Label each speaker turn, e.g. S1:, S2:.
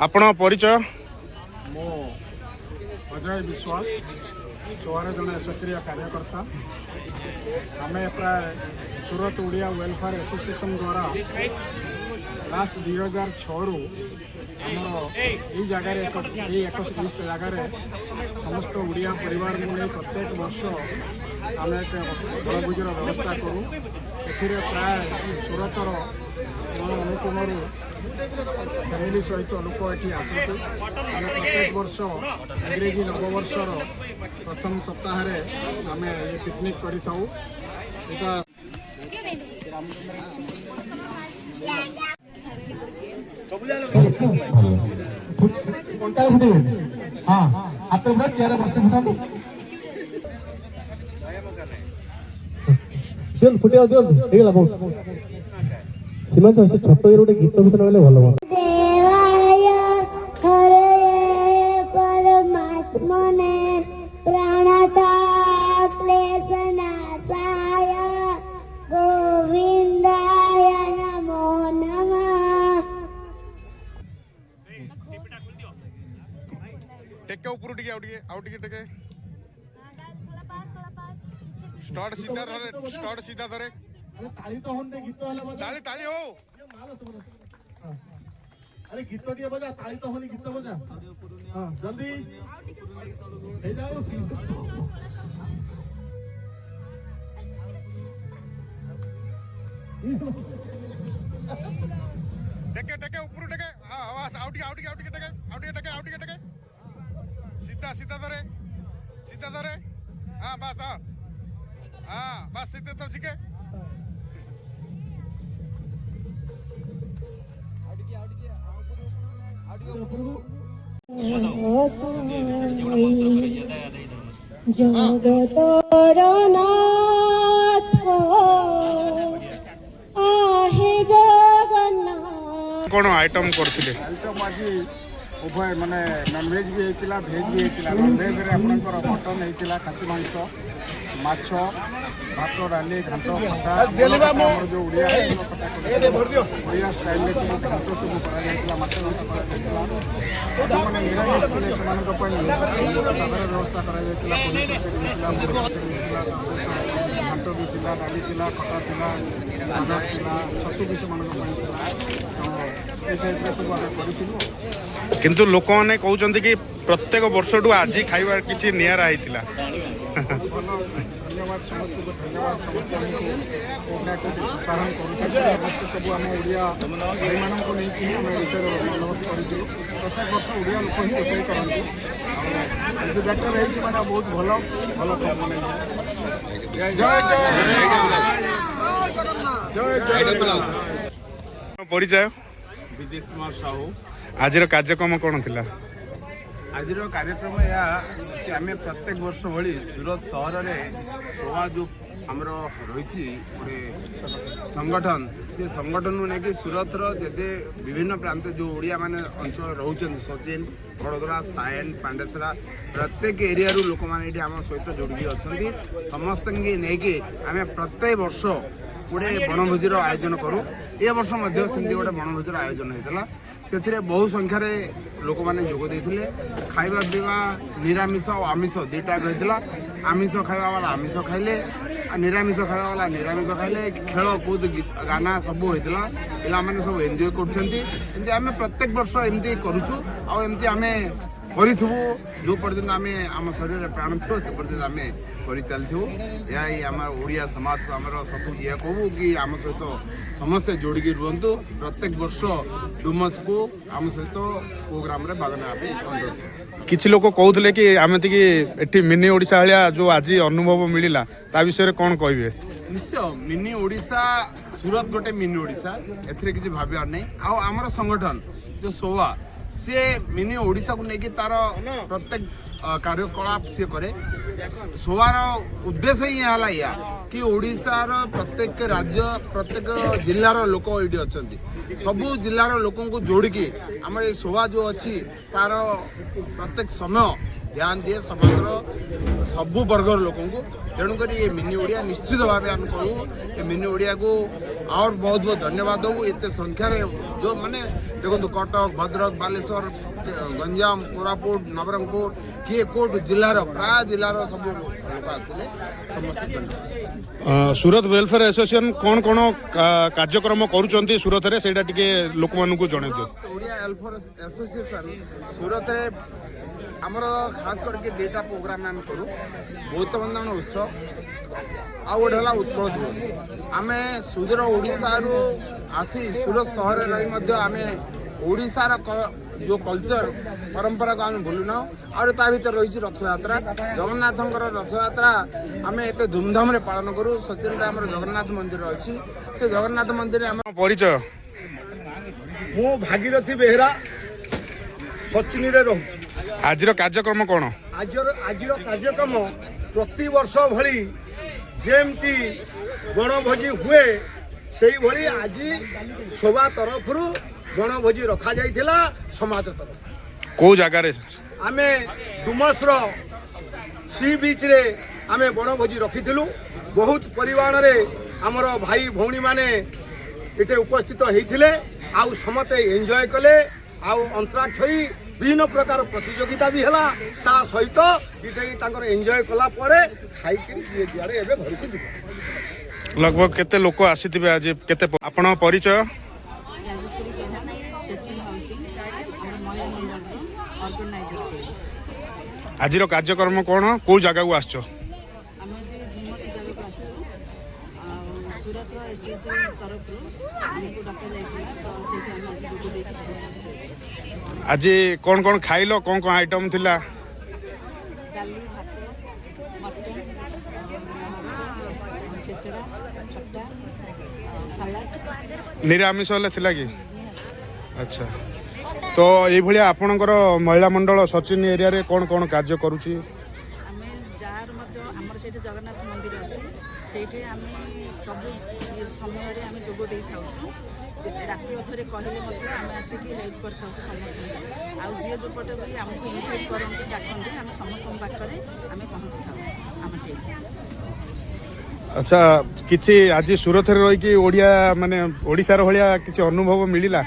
S1: आपण परिचय
S2: मो अजय विश्वास सोवार जन सक्रिय कार्यकर्ता आम प्राय सूरत ओडिया वेलफेयर एसोसिएशन द्वारा लास्ट 2006 रु आम जगार एक जगार समस्त ओडिया परिवार को नहीं प्रत्येक वर्ष आम एक बड़भोजर व्यवस्था करूँ ए प्राय सूरतर अनुकोणु फैमिली सहित लोक ये आसती आम प्रत्येक वर्ष इंग्रेजी नववर्षर प्रथम सप्ताह आम ये पिकनिक करूँ
S3: फुटिया दिगला बहुत सीमा से छोट गोटे गीत गीत लगे भल
S4: परमात्मने प्राणता क्लेशनाशाय गोविंदाय नमो नमः।
S1: टेके ऊपर टिके स्टार्ट सीधा धरे
S3: ताली तो होने गीत वाला
S1: ताली हो
S3: अरे गीत टिके बजा ताली तो होनी गीत बजा हां जल्दी हे जाओ
S1: टेके ऊपर टेके आवाज आउट टेके सीधा धरे हां बस सीधे तो ठीक है कौन आइटम करथिले
S2: आइटम आज उभय माने नॉनवेज भी होता भेज भी होता नॉनवेज रे आपनकर मटन होता खासी मांस माछ भात डाली घाट खटा जो ओडिया ओडिया स्टाइल में सब घाट सब करा माछ मांस निरामिष थे से साधारण व्यवस्था करा घाट भी था डाली था खटा था सादा था छतु भी से
S1: किंतु लोक मैंने कहते कि प्रत्येक वर्ष आज खाइबा किसी निरा होता
S2: धन्यवाद समस्त को धन्यवाद समस्त प्रोत्साहन कर सब आम ओडिया भाई मान को लेकिन आम विषय कर प्रत्येक वर्ष ओडिया लोक ही रोषे करती जो बेटर रही मैंने बहुत भल भल माने
S1: परिचय
S2: विदेश कुमार साहू
S1: आज कार्यक्रम कौन थिला
S2: आज कार्यक्रम यह कि आम प्रत्येक वर्ष भली सूरत सहर में सोवा जो आमर रही गोटे संगठन से संगठन नहीं सूरतर जेदे विभिन्न प्रांत जो ओडिया माने अंचल रोचन सचिन बड़ोदरा सायन पांडेसरा प्रत्येक एरिया लोक मैंने आम सहित जोड़ी अच्छा समस्त नहीं आम प्रत्येक वर्ष गोटे बनभोजीर आयोजन करूँ ए वर्ष सेमती गोटे बनभोजीर आयोजन होता से बहु संख्यार लोक मैंने जोग देते खाଇବା पीवा निरामिष और आमिष दुईटा होता आमिष खाଇବା वाला आमिष खाइले निरामिष खाଇବା वाला निरामिष खाइले खेल कूद गाना सब होता पिला माने सब एंजॉय कर आम प्रत्येक वर्ष एमती करुचु आमती आम करूँ जो पर्यटन आम आम शरीर प्राण थो से पर्यटन आम कर चलू यही आम ओडिया समाज को आम सब ये कहूँ कि आम सहित समस्ते जोड़िकी रुहतु प्रत्येक वर्ष डुमस को आम सहित प्रोग्राम रे भाग ना
S1: किछि लोक कहते कि आम एटी मिनी ओडिशा भाया जो आज अनुभव मिलला ता विषय कौन कहे
S2: निश्चय मिनी ओडिशा सूरत गोटे मिनी ओडिशा एथिरे किछि भाबियार नहीं आमर संगठन जो सोवा सी मिनी ओडिशा को लेकिन तार प्रत्येक कार्यकलाप सी करे सोवार उद्देश्य ही है या कि ओडिशार प्रत्येक राज्य प्रत्येक जिलार लोक ये अच्छा सबू जिलार लोक जोड़िकी आम ये सोवा जो अच्छी तार प्रत्येक समय ध्यान दिए समाजर सबू वर्गर लोक तेणुक ये मिनी ओडिया निश्चित भाव आम कहूँ ये मिनी ओडिया को और बहुत बहुत धन्यवाद दूँ एत संख्यार जो माने देखो कटक भद्रक बालेश्वर गंजाम कोरापुट नवरंगपुर किए कोट जिलार प्राय जिलार सब लोक आसते समस्त
S1: सुरत वेलफेयर एसोसिएशन कौन कौन कार्यक्रम करुँच सुरत में से लोक मानू जन दियो
S2: ओडिया वेलफेयर एसोसिएशन सूरत रे आमर खास करके दुईटा प्रोग्राम आम करूँ बोध बंधन उत्सव आ गोटे है उत्कल दिवस आम सुदूर ओडिशा रु आसी सूरत सहर रही आम ओडिशार जो कल्चर परंपरा को आम भूलुना और ता भर रही रथ यात्रा जगन्नाथंकर रथ यात्रा आम एत धूमधाम रे पालन करूँ सचिन आम जगन्नाथ मंदिर अच्छी से जगन्नाथ मंदिर आम
S1: परिचय
S3: मु भागीरथी बेहेरा सचिन रे रहूँ
S1: आज कार्यक्रम कौन
S3: आज कार्यक्रम प्रति वर्ष भली जेमती गणभोजी हुए से भली आज सभा तरफ गणभोजी रखा जाइथिला समाज तरफ
S1: को जगार
S3: आमे डुमसर सी बीच रे आमे गणभोजी रखिथिलु बहुत परिमाण रे हमर भाई भौणी माने इटे उपस्थित होइथिले आउ समते एंजॉय कले आउ अंतराक्षरी विभिन्न प्रकार प्रतियोगिता भी है ता सहित ये एंजॉय कला खाई घर को जीव
S1: लगभग केते लोक आसीथिबे आज केते आपण परिचय
S5: राजेश्वरी प्रधान सचिन हाउसिंग महिला मंडल ऑर्गेनाइजर
S1: आज कार्यक्रम कौन को जगह को आसछ
S5: आम आज धुमस जगह को आसचु सूरत एसोसिएशन तरफ आमको डका जाइए तो से आज जोग देख
S1: आज कौन कौन खाइल कौन कौन आइटम थिला
S5: डाली भात मटन माछ छेचड़ा खट्टा सलाड
S1: निरामिष वाला थिला कि अच्छा तो ये भलिया आपणकर महिला मंडल सचिन एरिया रे कौन कौन कार्य करूची
S5: आम जार आमर से जगन्नाथ मंदिर अच्छे से आम सब समय आम जोग दे था राति अधरे कहले आम आसिक हेल्प कर समस्त आउ जी जो पटे भी आमको इनभाइट करते डाकते आम समस्त पाखे आम पहुँची था आम टीम
S1: अच्छा किसी आज सूरत रही ओडिया माने ओडिशार भलिया किसी अनुभव मिलिला